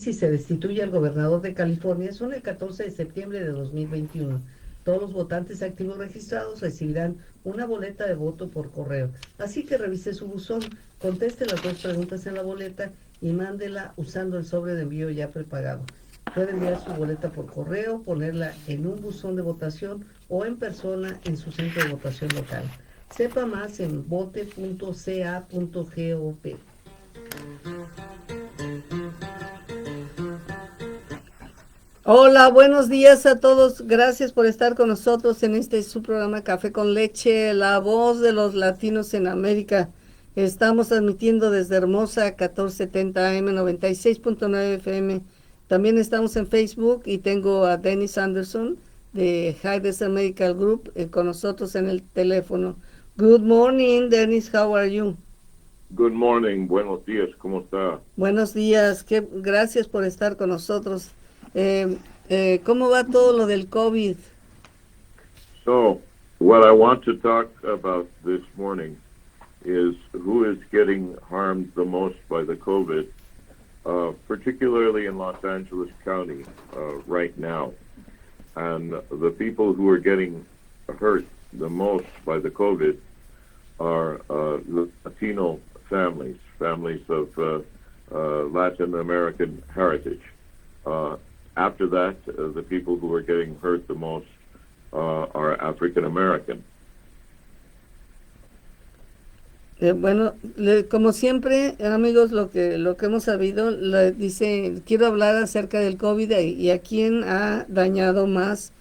si se destituye al gobernador de California son el 14 de septiembre de 2021. Todos los votantes activos registrados recibirán una boleta de voto por correo. Así que revise su buzón, conteste las dos preguntas en la boleta y mándela usando el sobre de envío ya prepagado. Puede enviar su boleta por correo, ponerla en un buzón de votación o en persona en su centro de votación local. Sepa más en vote.ca.gov. Hola, buenos días a todos. Gracias por estar con nosotros en su programa Café con Leche, la voz de los latinos en América. Estamos transmitiendo desde Hermosa 1470 AM 96.9 FM. También estamos en Facebook y tengo a Dennis Anderson de HDMG Medical Group con nosotros en el teléfono. Good morning, Dennis. How are you? Good morning, buenos días, ¿cómo está? Buenos días, gracias por estar con nosotros. ¿Cómo va todo lo del COVID? So, what I want to talk about this morning is who is getting harmed the most by the COVID, particularly in Los Angeles County right now. And the people who are getting hurt the most by the COVID are Latino families of Latin American heritage. After that, the people who are getting hurt the most are African American. Bueno, como siempre, amigos, lo que hemos sabido, dice, quiero hablar acerca del COVID y a quién ha dañado más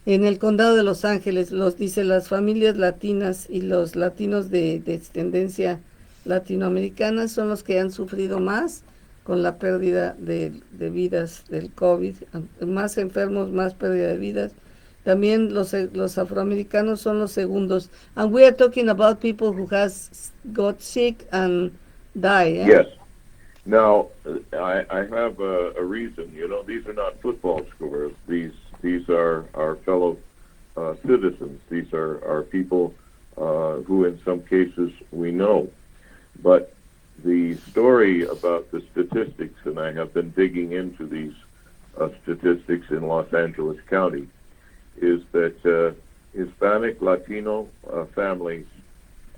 en el condado de Los Ángeles. Dice las familias latinas y los latinos de descendencia latinoamericana son los que han sufrido más con la pérdida de vidas del COVID, más enfermos, más pérdida de vidas. También los afroamericanos son los segundos. And we are talking about people who has got sick and die. Eh? Yes. Now, I have a reason. You know, these are not football scores. These are our fellow citizens. These are people who, in some cases, we know. But the story about the statistics, and I have been digging into these statistics in Los Angeles County, is that Hispanic Latino families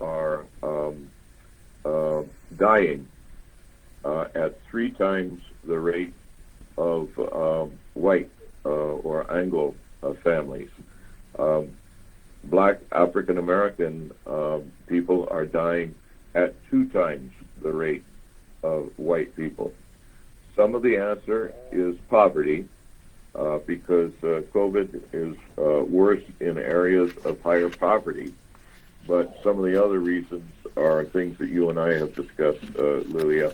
are dying at 3 times the rate of white or Anglo families. Black African American people are dying at 2 times the rate of white people. Some of the answer is poverty, because COVID is worse in areas of higher poverty. But some of the other reasons are things that you and I have discussed, Lilia,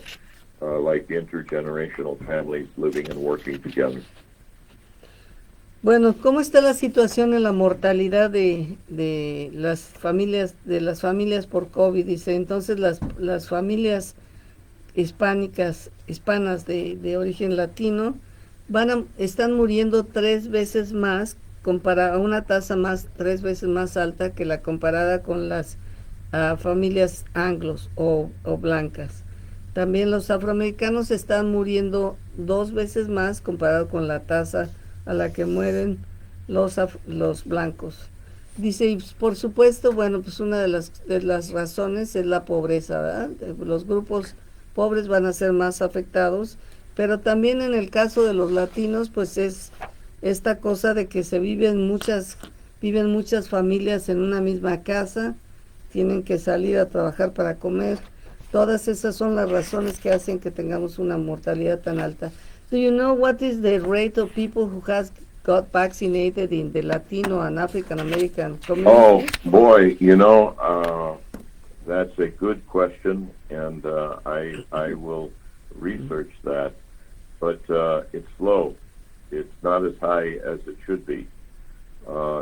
like intergenerational families living and working together. Bueno, ¿cómo está la situación en la mortalidad de las familias por COVID? Dice, entonces las familias hispanas de origen latino están muriendo 3 veces más, a una tasa 3 veces más alta que la comparada con las familias anglos o blancas. También los afroamericanos están muriendo 2 veces más comparado con la tasa a la que mueren los blancos. Dice, y por supuesto, bueno, pues una de las razones es la pobreza, ¿verdad? Los grupos pobres van a ser más afectados, pero también en el caso de los latinos, pues es esta cosa de que viven muchas familias en una misma casa, tienen que salir a trabajar para comer. Todas esas son las razones que hacen que tengamos una mortalidad tan alta. Do you know what is the rate of people who has got vaccinated in the Latino and African American community? Oh, boy, you know, that's a good question, and I will research that, but it's low. It's not as high as it should be.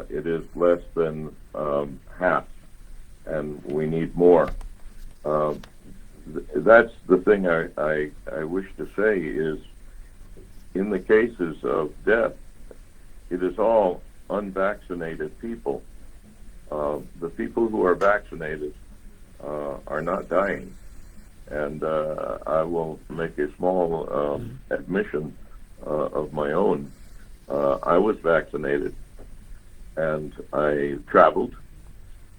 It is less than half, and we need more. That's the thing I wish to say is, in the cases of death, it is all unvaccinated people. The people who are vaccinated are not dying. and I will make a small admission of my own. I was vaccinated, and I traveled,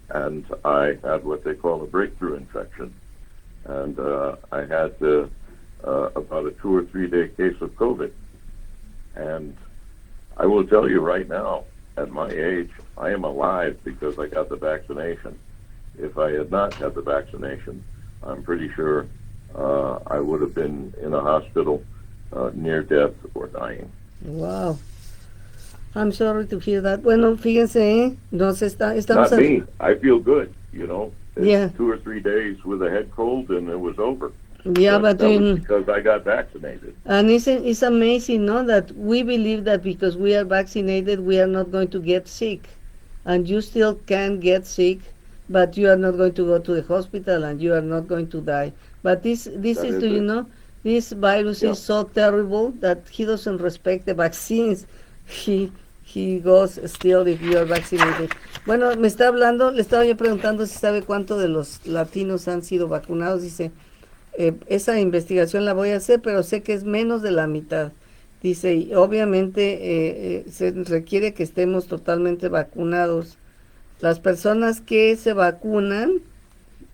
and I had what they call a breakthrough infection, and I had about a 2 or 3 day case of COVID. And I will tell you right now, at my age, I am alive because I got the vaccination. If I had not had the vaccination, I'm pretty sure I would have been in a hospital near death or dying. Wow. I'm sorry to hear that. Bueno, fíjense, estamos Not me. I feel good, you know. yeah, 2 or 3 days with a head cold and it was over. yeah, but That was because I got vaccinated. and it's amazing, no, that we believe that because we are vaccinated, we are not going to get sick, and you still can get sick, but you are not going to go to the hospital, and you are not going to die. But this That is, is do you it. know, this virus Yeah. is so terrible that he doesn't respect the vaccines. He he goes still if you are vaccinated. Bueno, me está hablando, le estaba yo preguntando si sabe cuánto de los latinos han sido vacunados. Dice, esa investigación la voy a hacer, pero sé que es menos de la mitad. Dice, y obviamente se requiere que estemos totalmente vacunados. Las personas que se vacunan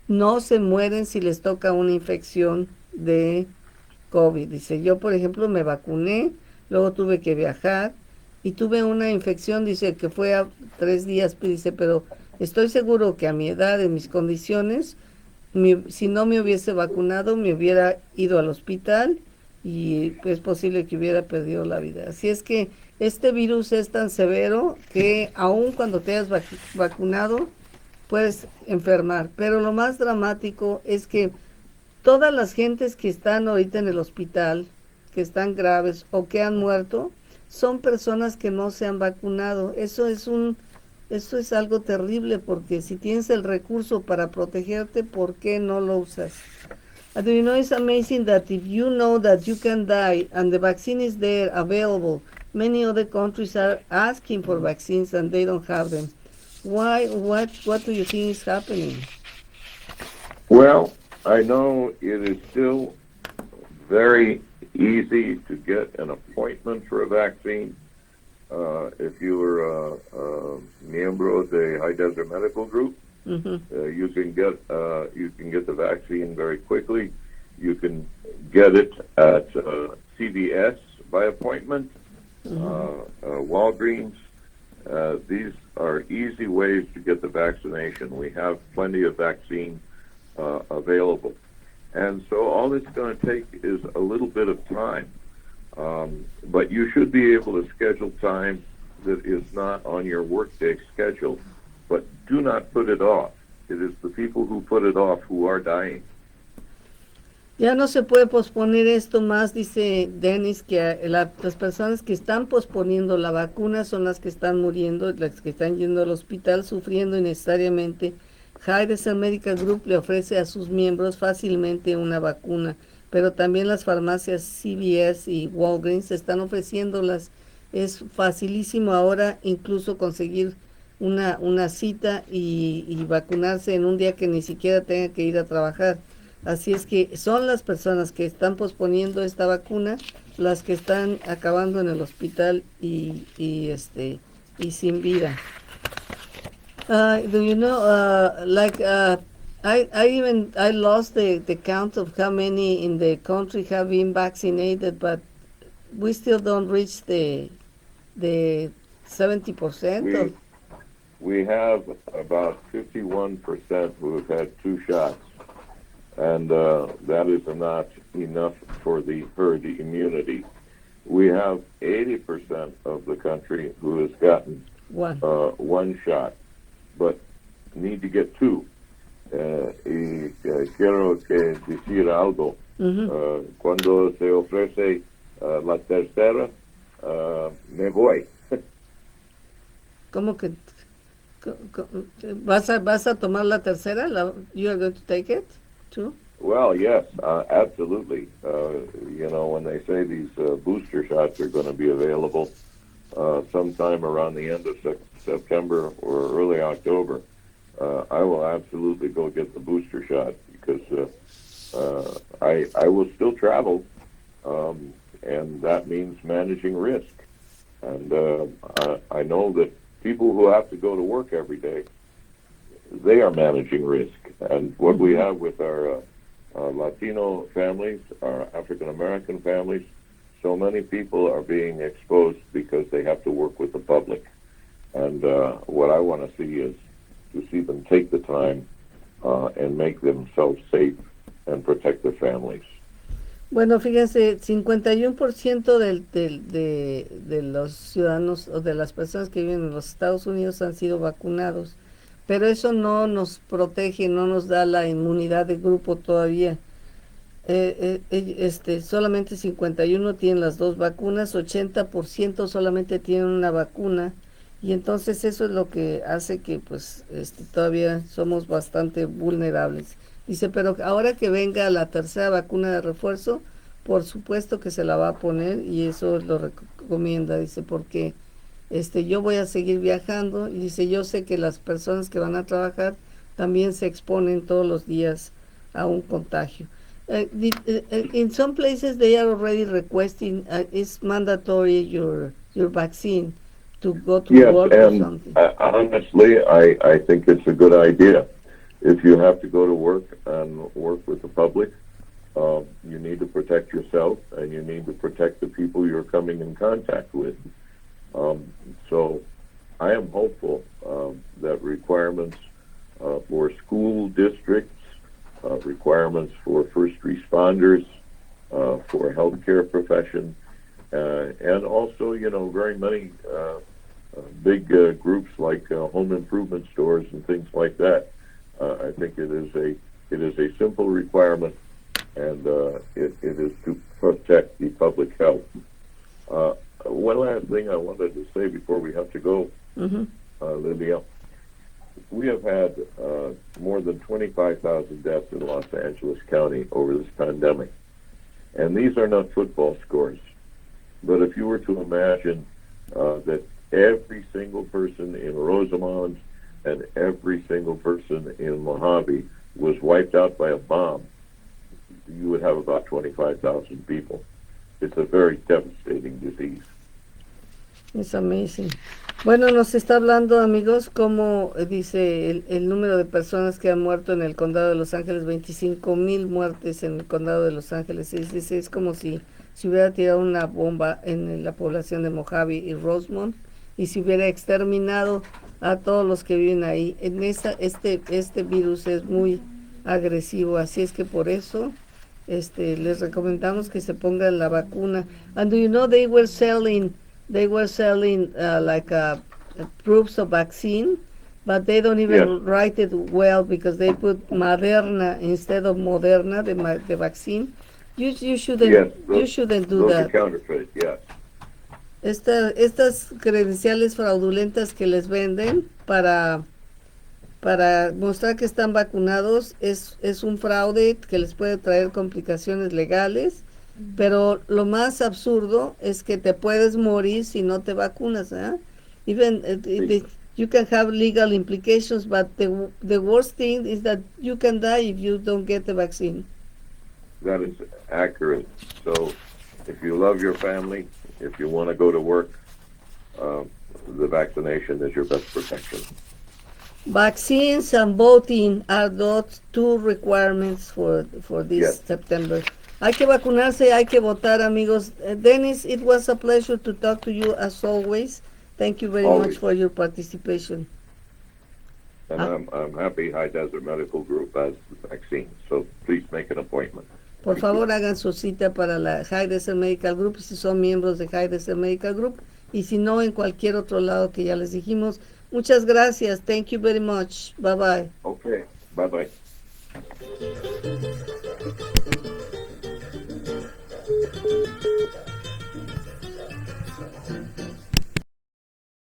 no se mueren si les toca una infección de COVID. Dice, yo por ejemplo me vacuné, luego tuve que viajar y tuve una infección, dice que fue a 3 días, dice, pero estoy seguro que a mi edad, en mis condiciones, si no me hubiese vacunado, me hubiera ido al hospital y es posible que hubiera perdido la vida. Así es que este virus es tan severo que aun cuando te hayas vacunado, puedes enfermar. Pero lo más dramático es que todas las gentes que están ahorita en el hospital, que están graves o que han muerto, son personas que no se han vacunado. Eso es algo terrible, porque si tienes el recurso para protegerte, ¿por qué no lo usas? Do you know, it's amazing that if you know that you can die and the vaccine is there available, many other countries are asking for vaccines and they don't have them. Why? What do you think is happening? Well, I know it is still very easy to get an appointment for a vaccine. If you were a miembro of the High Desert Medical Group, you can get the vaccine very quickly. You can get it at CVS by appointment, Walgreens. These are easy ways to get the vaccination. We have plenty of vaccine available. And so all it's going to take is a little bit of time. But you should be able to schedule time that is not on your workday schedule. But do not put it off. It is the people who put it off who are dying. Ya no se puede posponer esto más, dice Dennis, que las personas que están posponiendo la vacuna son las que están muriendo, las que están yendo al hospital sufriendo innecesariamente. High Desert Medical Group le ofrece a sus miembros fácilmente una vacuna, pero también las farmacias CVS y Walgreens están ofreciéndolas. Es facilísimo ahora incluso conseguir una cita y vacunarse en un día que ni siquiera tenga que ir a trabajar. Así es que son las personas que están posponiendo esta vacuna las que están acabando en el hospital y sin vida. Do you know, I lost the count of how many in the country have been vaccinated, but we still don't reach the 70%. We have about 51% who have had 2 shots. And that is not enough for the herd immunity. We have 80% of the country who has gotten one shot, but need to get 2. Y quiero decir algo. Cuando se ofrece la tercera, me voy. ¿Cómo que vas a tomar la tercera? You are going to take it? Well, yes, absolutely. You know, when they say these booster shots are going to be available sometime around the end of September or early October, I will absolutely go get the booster shot because I will still travel, and that means managing risk. And I know that people who have to go to work every day, they are managing risk. And what we have with our Latino families, our African American families, so many people are being exposed because they have to work with the public. And what I want to see is to see them take the time and make themselves safe and protect their families. Bueno, fíjense, 51% de los ciudadanos o de las personas que viven en los Estados Unidos han sido vacunados, pero eso no nos protege, no nos da la inmunidad de grupo todavía. Solamente 51 tienen las dos vacunas, 80% solamente tienen una vacuna, y entonces eso es lo que hace que pues todavía somos bastante vulnerables. Dice, pero ahora que venga la tercera vacuna de refuerzo, por supuesto que se la va a poner, y eso lo recomienda, dice, porque yo voy a seguir viajando, y dice, yo sé que las personas que van a trabajar también se exponen todos los días a un contagio. In some places they are already requesting it's mandatory your vaccine to go to Yes, work or and something. honestly, I think it's a good idea. If you have to go to work and work with the public, you need to protect yourself and you need to protect the people you're coming in contact with. So I am hopeful that requirements for school districts, requirements for first responders, for healthcare profession, and also, very many big groups like home improvement stores and things like that. I think it is a simple requirement, and it is to protect the public health. One last thing I wanted to say before we have to go, Lydia. We have had more than 25,000 deaths in Los Angeles County over this pandemic. And these are not football scores. But if you were to imagine that every single person in Rosamond and every single person in Mojave was wiped out by a bomb, you would have about 25,000 people. It's a very devastating disease. It's amazing. Bueno, nos está hablando, amigos, como dice el número de personas que han muerto en el condado de Los Ángeles, 25,000 muertes en el condado de Los Ángeles. Es como si se hubiera tirado una bomba en la población de Mojave y Rosemont y se hubiera exterminado a todos los que viven ahí. Este virus es muy agresivo, así es que por eso les recomendamos que se pongan la vacuna. And do you know they were selling proofs of vaccine, but they don't even write it well because they put Moderna instead of Moderna, the vaccine. You shouldn't do those that. Are counterfeit, yes. Estas credenciales fraudulentas que les venden para mostrar que están vacunados es un fraude que les puede traer complicaciones legales. Pero lo más absurdo es que te puedes morir si no te vacunas, ¿eh? Even you can have legal implications, but the worst thing is that you can die if you don't get the vaccine. That is accurate. So if you love your family, if you want to go to work, the vaccination is your best protection. Vaccines and voting are those two requirements for this September. Hay que vacunarse, hay que votar, amigos. Dennis, it was a pleasure to talk to you as always. Thank you very much for your participation. And I'm happy High Desert Medical Group has the vaccine, so please make an appointment. Por favor, hagan su cita para la High Desert Medical Group si son miembros de High Desert Medical Group, y si no, en cualquier otro lado que ya les dijimos. Muchas gracias. Thank you very much. Bye bye. Okay. Bye bye.